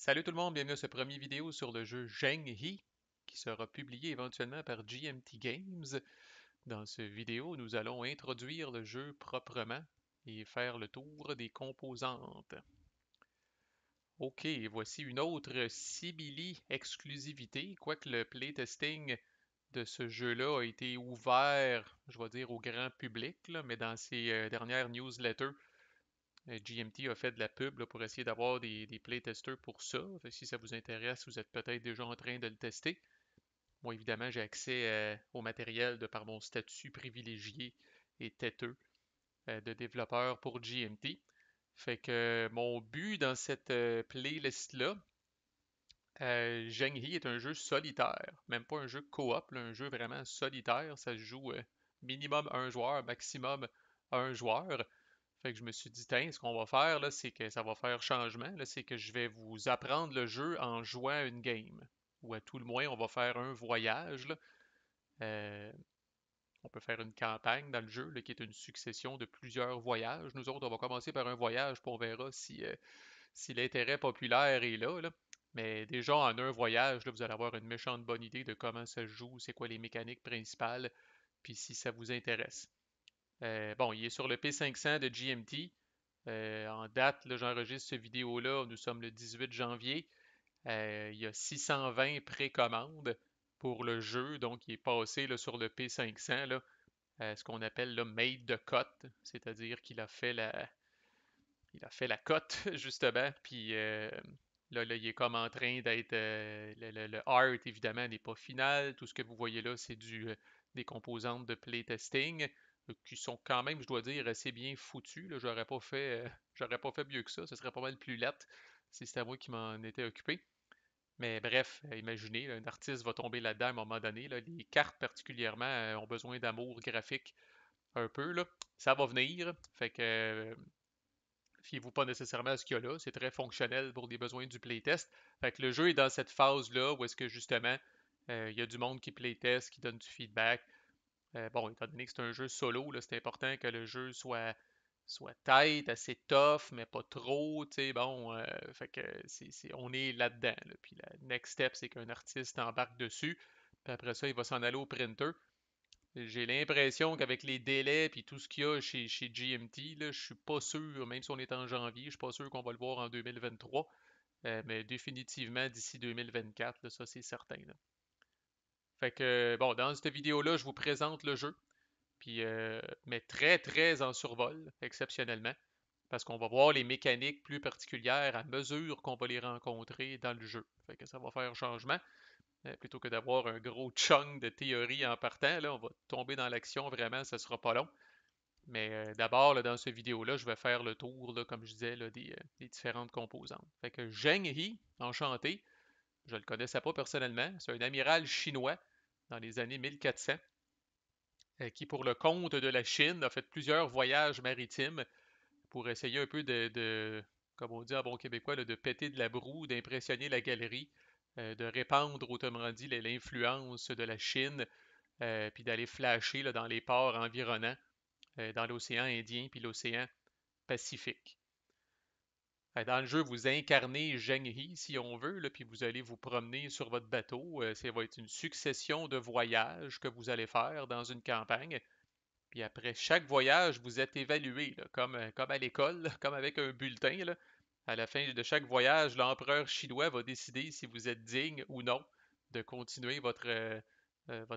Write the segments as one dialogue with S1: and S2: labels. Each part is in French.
S1: Salut tout le monde, bienvenue à ce premier vidéo sur le jeu Zheng He, qui sera publié éventuellement par GMT Games. Dans cette vidéo, nous allons introduire le jeu proprement et faire le tour des composantes. Ok, voici une autre simili exclusivité, quoique le playtesting de ce jeu-là a été ouvert, je vais dire, au grand public, là, mais dans ses dernières newsletters, GMT a fait de la pub là, pour essayer d'avoir des playtesters pour ça. Fait que si ça vous intéresse, vous êtes peut-être déjà en train de le tester. Moi, évidemment, j'ai accès au matériel de par mon statut privilégié et têteux de développeur pour GMT. Fait que mon but dans cette playlist-là, Zheng He est un jeu solitaire, même pas un jeu coop, là, un jeu vraiment solitaire. Ça se joue minimum un joueur, maximum un joueur. Fait que je me suis dit, tiens, ce qu'on va faire, là, c'est que ça va faire changement. Là, c'est que je vais vous apprendre le jeu en jouant une game. Ou à tout le moins, on va faire un voyage, là. Euh, on peut faire une campagne dans le jeu, là, qui est une succession de plusieurs voyages. Nous autres, on va commencer par un voyage, puis on verra si l'intérêt populaire est là, là. Mais déjà, en un voyage, là, vous allez avoir une méchante bonne idée de comment ça se joue, c'est quoi les mécaniques principales, puis si ça vous intéresse. Bon, il est sur le P500 de GMT. En date, là, j'enregistre cette vidéo-là, nous sommes le 18 janvier. Il y a 620 précommandes pour le jeu, donc il est passé là, sur le P500, là, ce qu'on appelle le made de cote, c'est-à-dire il a fait la cote, justement, puis là, il est comme en train d'être... le art, évidemment, n'est pas final. Tout ce que vous voyez là, c'est des composantes de playtesting qui sont quand même, je dois dire, assez bien foutues. Là. J'aurais pas fait mieux que ça. Ce serait pas mal plus lettre si c'était moi qui m'en étais occupé. Mais bref, imaginez, là, un artiste va tomber là-dedans à un moment donné. Là. Les cartes particulièrement ont besoin d'amour graphique un peu. Là. Ça va venir. Fait que fiez-vous pas nécessairement à ce qu'il y a là. C'est très fonctionnel pour les besoins du playtest. Fait que le jeu est dans cette phase-là où est-ce que justement il y a du monde qui playtest, qui donne du feedback. Bon, étant donné que c'est un jeu solo, là, c'est important que le jeu soit tight, assez tough, mais pas trop, tu sais, bon, fait que on est là-dedans. Là. Puis la next step, c'est qu'un artiste embarque dessus, puis après ça, il va s'en aller au printer. J'ai l'impression qu'avec les délais et tout ce qu'il y a chez GMT, là, je suis pas sûr, même si on est en janvier, je suis pas sûr qu'on va le voir en 2023, mais définitivement d'ici 2024, là, ça c'est certain. Là. Fait que, bon, dans cette vidéo-là, je vous présente le jeu, puis, mais très, très en survol, exceptionnellement, parce qu'on va voir les mécaniques plus particulières à mesure qu'on va les rencontrer dans le jeu. Fait que ça va faire changement. Plutôt que d'avoir un gros chunk de théorie en partant, là, on va tomber dans l'action vraiment, ça sera pas long. Mais d'abord, là, dans cette vidéo-là, je vais faire le tour, là, comme je disais, là, des différentes composantes. Fait que Zheng He, enchanté, je le connaissais pas personnellement, c'est un amiral chinois dans les années 1400, qui pour le compte de la Chine a fait plusieurs voyages maritimes pour essayer un peu comme on dit en bon québécois, là, de péter de la broue, d'impressionner la galerie, de répandre, autrement dit, l'influence de la Chine, puis d'aller flasher là, dans les ports environnants, dans l'océan Indien puis l'océan Pacifique. Dans le jeu, vous incarnez Zheng He, si on veut, là, puis vous allez vous promener sur votre bateau. Ça va être une succession de voyages que vous allez faire dans une campagne. Puis après chaque voyage, vous êtes évalué, là, comme à l'école, là, comme avec un bulletin. Là. À la fin de chaque voyage, l'empereur chinois va décider si vous êtes digne ou non de continuer votre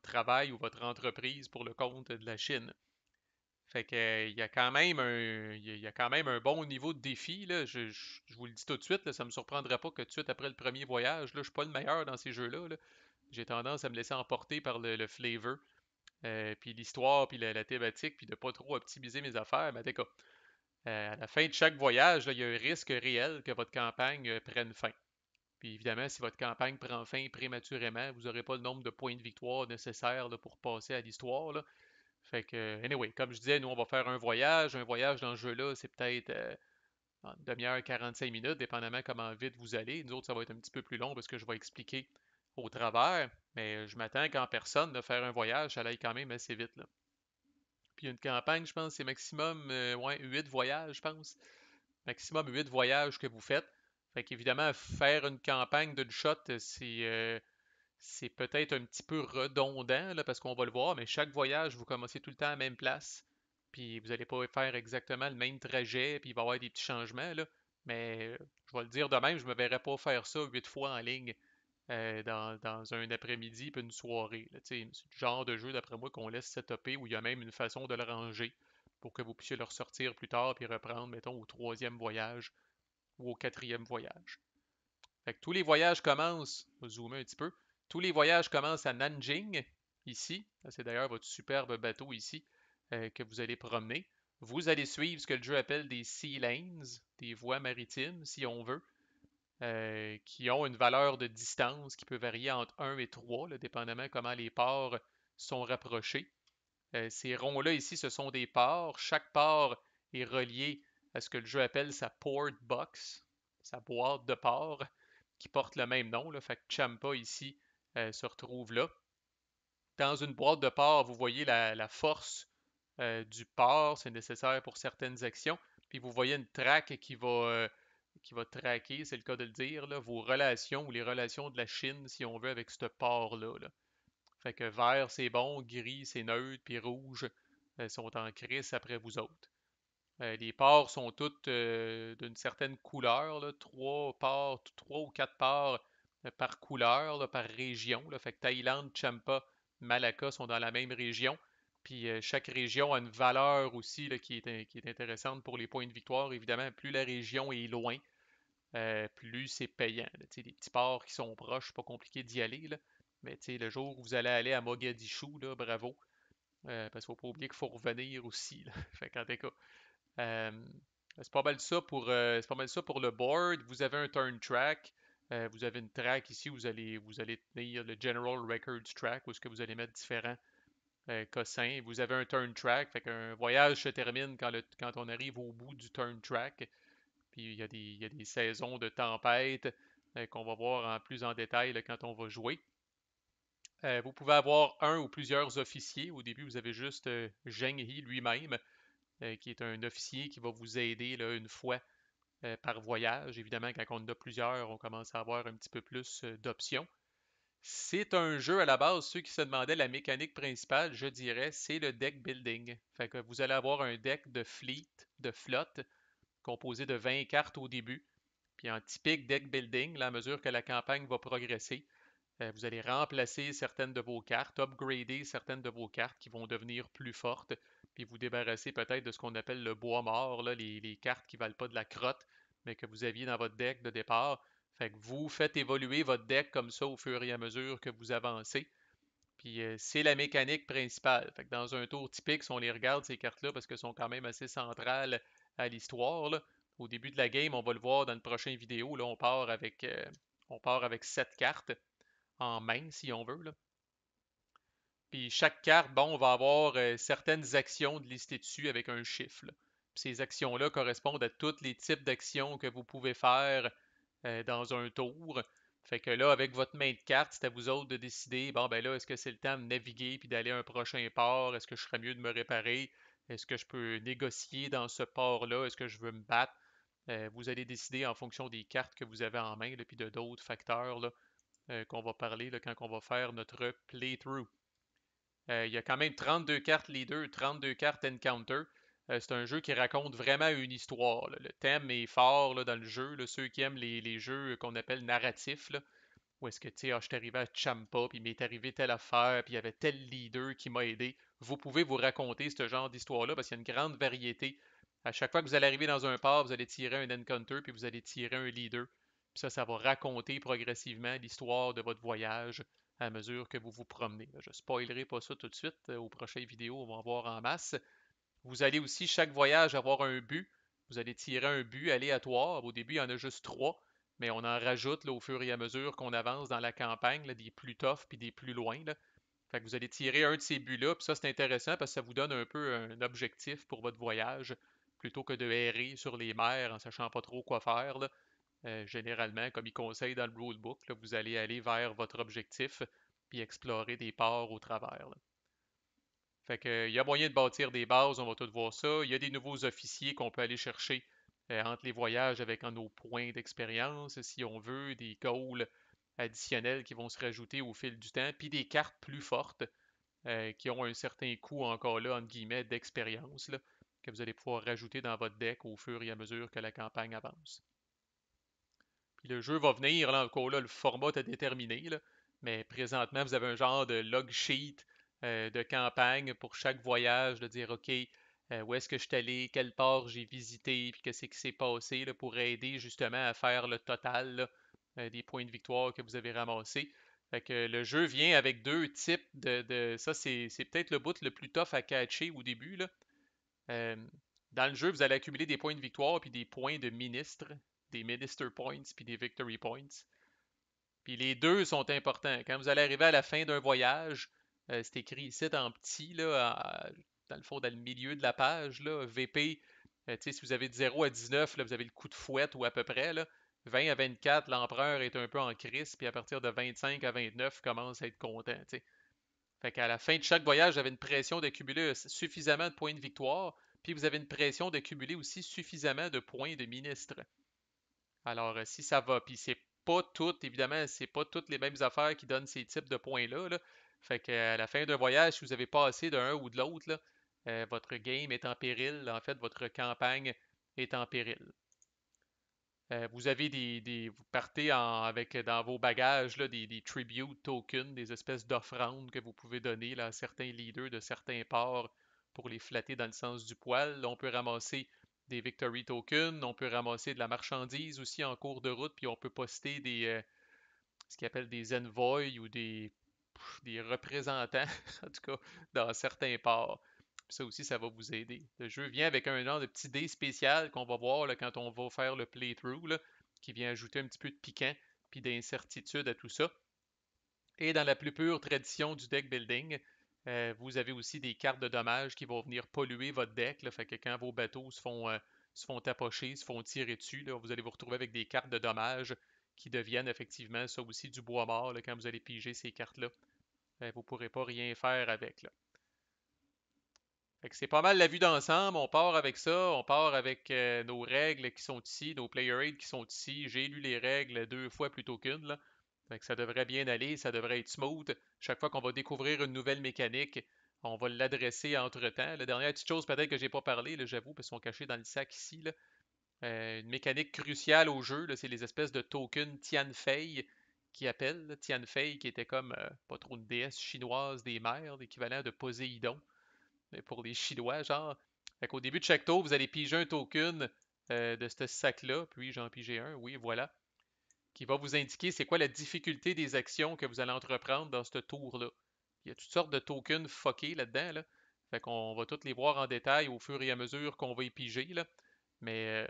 S1: travail ou votre entreprise pour le compte de la Chine. Fait que, il y a quand même il y a quand même un bon niveau de défi, là. Je vous le dis tout de suite, là, ça me surprendrait pas que tout de suite après le premier voyage, là, je suis pas le meilleur dans ces jeux-là. Là. J'ai tendance à me laisser emporter par le flavor, puis l'histoire, puis la thématique, puis de pas trop optimiser mes affaires. Mais d'accord. À la fin de chaque voyage, là, il y a un risque réel que votre campagne prenne fin. Puis évidemment, si votre campagne prend fin prématurément, vous n'aurez pas le nombre de points de victoire nécessaires là, pour passer à l'histoire. Là. Fait que, anyway, comme je disais, nous, on va faire un voyage. Un voyage dans ce jeu-là, c'est peut-être une demi-heure, 45 minutes, dépendamment comment vite vous allez. Nous autres, ça va être un petit peu plus long parce que je vais expliquer au travers. Mais je m'attends qu'en personne, de faire un voyage, ça aille quand même assez vite. Là. Puis une campagne, je pense, c'est maximum ouais, 8 voyages, je pense. Maximum 8 voyages que vous faites. Fait qu'évidemment, faire une campagne d'une shot, c'est peut-être un petit peu redondant, là, parce qu'on va le voir, mais chaque voyage, vous commencez tout le temps à la même place. Puis vous n'allez pas faire exactement le même trajet, puis il va y avoir des petits changements, là. Mais je vais le dire de même, je me verrais pas faire ça 8 fois en ligne dans un après-midi puis une soirée, là. Tu sais, c'est le genre de jeu, d'après moi, qu'on laisse setuper où il y a même une façon de le ranger pour que vous puissiez le ressortir plus tard puis reprendre, mettons, au troisième voyage ou au quatrième voyage. Fait que tous les voyages commencent, on va zoomer un petit peu, tous les voyages commencent à Nanjing, ici. C'est d'ailleurs votre superbe bateau ici que vous allez promener. Vous allez suivre ce que le jeu appelle des sea lanes, des voies maritimes, si on veut, qui ont une valeur de distance qui peut varier entre 1 et 3, là, dépendamment comment les ports sont rapprochés. Ces ronds-là ici, ce sont des ports. Chaque port est relié à ce que le jeu appelle sa port box, sa boîte de port, qui porte le même nom. Là. Fait que Champa ici se retrouve là. Dans une boîte de port, vous voyez la force du port, c'est nécessaire pour certaines actions. Puis vous voyez une track qui va traquer, c'est le cas de le dire, là, vos relations ou les relations de la Chine, si on veut, avec ce port-là. Là. Fait que vert, c'est bon, gris, c'est neutre, puis rouge sont en crise après vous autres. Les ports sont toutes d'une certaine couleur, là, trois ports, trois ou quatre ports par couleur, là, par région. Là. Fait que Thaïlande, Champa, Malacca sont dans la même région. Puis chaque région a une valeur aussi là, qui est intéressante pour les points de victoire. Évidemment, plus la région est loin, plus c'est payant. Là. Les petits ports qui sont proches, pas compliqué d'y aller. Là. Mais le jour où vous allez aller à Mogadiscio, là, bravo. Parce qu'il ne faut pas oublier qu'il faut revenir aussi. Là. Fait qu'en tout cas, euh, c'est pas mal ça c'est pas mal ça pour le board. Vous avez un turn track. Vous avez une track ici où vous allez tenir le General Records track où est-ce que vous allez mettre différents cossins. Vous avez un turn track. Fait qu'un voyage se termine quand on arrive au bout du turn track. Puis il y a des saisons de tempête qu'on va voir en plus en détail là, quand on va jouer. Vous pouvez avoir un ou plusieurs officiers. Au début, vous avez juste Zheng He lui-même, qui est un officier qui va vous aider là, une fois par voyage. Évidemment, quand on en a plusieurs, on commence à avoir un petit peu plus d'options. C'est un jeu à la base, ceux qui se demandaient la mécanique principale, je dirais, c'est le deck building. Fait que vous allez avoir un deck de fleet, de flotte, composé de 20 cartes au début. Puis en typique deck building, là, à mesure que la campagne va progresser, vous allez remplacer certaines de vos cartes, upgrader certaines de vos cartes qui vont devenir plus fortes, puis vous débarrasser peut-être de ce qu'on appelle le bois mort, là, les cartes qui ne valent pas de la crotte, mais que vous aviez dans votre deck de départ. Fait que vous faites évoluer votre deck comme ça au fur et à mesure que vous avancez. Puis c'est la mécanique principale. Fait que dans un tour typique, si on les regarde, ces cartes-là, parce qu'elles sont quand même assez centrales à l'histoire, là, au début de la game, on va le voir dans une prochaine vidéo, là, on part avec 7 cartes en main, si on veut. Là. Puis chaque carte, bon, on va avoir certaines actions de lister dessus avec un chiffre. Là. Puis ces actions-là correspondent à tous les types d'actions que vous pouvez faire dans un tour. Fait que là, avec votre main de carte, c'est à vous autres de décider, bon, ben là, est-ce que c'est le temps de naviguer puis d'aller à un prochain port? Est-ce que je serais mieux de me réparer? Est-ce que je peux négocier dans ce port-là? Est-ce que je veux me battre? Vous allez décider en fonction des cartes que vous avez en main, puis de d'autres facteurs là, qu'on va parler là, quand on va faire notre playthrough. Il y a quand même 32 cartes leader, 32 cartes encounter. C'est un jeu qui raconte vraiment une histoire. Là. Le thème est fort là, dans le jeu. Là. Ceux qui aiment les jeux qu'on appelle narratifs, là, où est-ce que, tu sais, je suis arrivé à Champa, puis il m'est arrivé telle affaire, puis il y avait tel leader qui m'a aidé. Vous pouvez vous raconter ce genre d'histoire-là parce qu'il y a une grande variété. À chaque fois que vous allez arriver dans un port, vous allez tirer un encounter, puis vous allez tirer un leader. Puis ça va raconter progressivement l'histoire de votre voyage à mesure que vous vous promenez. Je ne spoilerai pas ça tout de suite. Aux prochaines vidéos, on va en voir en masse. Vous allez aussi, chaque voyage, avoir un but. Vous allez tirer un but aléatoire. Au début, il y en a juste trois, mais on en rajoute là, au fur et à mesure qu'on avance dans la campagne, là, des plus tough puis des plus loin. Là. Fait que vous allez tirer un de ces buts-là, puis ça c'est intéressant parce que ça vous donne un peu un objectif pour votre voyage, plutôt que de errer sur les mers en sachant pas trop quoi faire. Là. Généralement, comme il conseille dans le rulebook, là, vous allez aller vers votre objectif puis explorer des ports au travers. Là. Fait que, il y a moyen de bâtir des bases, on va tout voir ça. Il y a des nouveaux officiers qu'on peut aller chercher entre les voyages avec nos points d'expérience, si on veut, des goals additionnels qui vont se rajouter au fil du temps, puis des cartes plus fortes qui ont un certain coût encore là, entre guillemets, d'expérience, là, que vous allez pouvoir rajouter dans votre deck au fur et à mesure que la campagne avance. Puis le jeu va venir, là, encore là, le format est déterminé, là, mais présentement, vous avez un genre de log sheet de campagne pour chaque voyage, de dire, OK, où est-ce que je suis allé, quel port j'ai visité, puis qu'est-ce qui s'est passé, là, pour aider justement à faire le total là, des points de victoire que vous avez ramassés. Fait que le jeu vient avec deux types ça, c'est peut-être le bout le plus tough à catcher au début, là. Euh, Dans le jeu, vous allez accumuler des points de victoire puis des points de ministre, des minister points puis des victory points. Puis les deux sont importants. Quand vous allez arriver à la fin d'un voyage, c'est écrit ici en petit, là, dans le fond, dans le milieu de la page, là, VP. Si vous avez de 0 à 19, là, vous avez le coup de fouette ou à peu près. Là. 20 à 24, l'empereur est un peu en crise, puis à partir de 25 à 29, commence à être content. T'sais. Fait qu'à la fin de chaque voyage, vous avez une pression d'accumuler suffisamment de points de victoire, puis vous avez une pression d'accumuler aussi suffisamment de points de ministre. Alors, si ça va, puis c'est pas toutes, évidemment, c'est pas toutes les mêmes affaires qui donnent ces types de points-là. Là. Fait qu'à la fin d'un voyage, si vous avez pas assez d'un ou de l'autre, là, votre game est en péril. En fait, votre campagne est en péril. Vous avez vous partez avec dans vos bagages là, des tribute tokens, des espèces d'offrandes que vous pouvez donner là, à certains leaders de certains ports pour les flatter dans le sens du poil. Là, on peut ramasser des victory tokens, on peut ramasser de la marchandise aussi en cours de route, puis on peut poster ce qu'ils appellent des envoys ou des représentants, en tout cas, dans certains ports. Puis ça aussi, ça va vous aider. Le jeu vient avec un genre de petit dé spécial qu'on va voir là, quand on va faire le playthrough, là, qui vient ajouter un petit peu de piquant puis d'incertitude à tout ça. Et dans la plus pure tradition du deck building, vous avez aussi des cartes de dommages qui vont venir polluer votre deck. Là, fait que quand vos bateaux se font tapocher, se font tirer dessus, là, vous allez vous retrouver avec des cartes de dommages qui deviennent effectivement ça aussi du bois mort là, quand vous allez piger ces cartes-là. Vous ne pourrez pas rien faire avec. Là. Fait que c'est pas mal la vue d'ensemble. On part avec ça. On part avec nos règles qui sont ici, nos player aids qui sont ici. J'ai lu les règles deux fois plutôt qu'une. Là. Fait que ça devrait bien aller, ça devrait être smooth. Chaque fois qu'on va découvrir une nouvelle mécanique, on va l'adresser entre-temps. La dernière petite chose peut-être que j'ai pas parlé, là, j'avoue, parce qu'ils sont cachés dans le sac ici. Là. Une mécanique cruciale au jeu, là, c'est les espèces de tokens Tianfei qui appellent. Là. Tianfei qui était comme pas trop une déesse chinoise des mers, l'équivalent de Poséidon mais pour les Chinois, genre. Fait qu'au début de chaque tour, vous allez piger un token de ce sac-là, puis j'en pigé un, oui, voilà, qui va vous indiquer c'est quoi la difficulté des actions que vous allez entreprendre dans ce tour-là. Il y a toutes sortes de tokens fuckés là-dedans, là. Fait qu'on va tous les voir en détail au fur et à mesure qu'on va y piger, là. Mais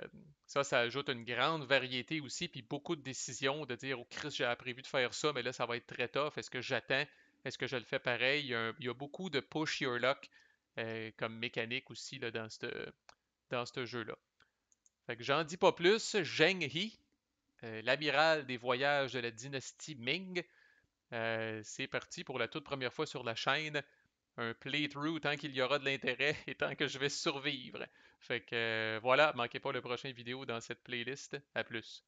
S1: ça ajoute une grande variété aussi, puis beaucoup de décisions de dire, oh Chris, j'ai prévu de faire ça, mais là, ça va être très tough. Est-ce que j'attends? Est-ce que je le fais pareil? Il y a beaucoup de push your luck comme mécanique aussi là, dans ce jeu-là. Fait que j'en dis pas plus. Zheng He, l'amiral des voyages de la dynastie Ming, c'est parti pour la toute première fois sur la chaîne. Un playthrough tant qu'il y aura de l'intérêt et tant que je vais survivre. Fait que voilà, manquez pas le prochain vidéo dans cette playlist. À plus.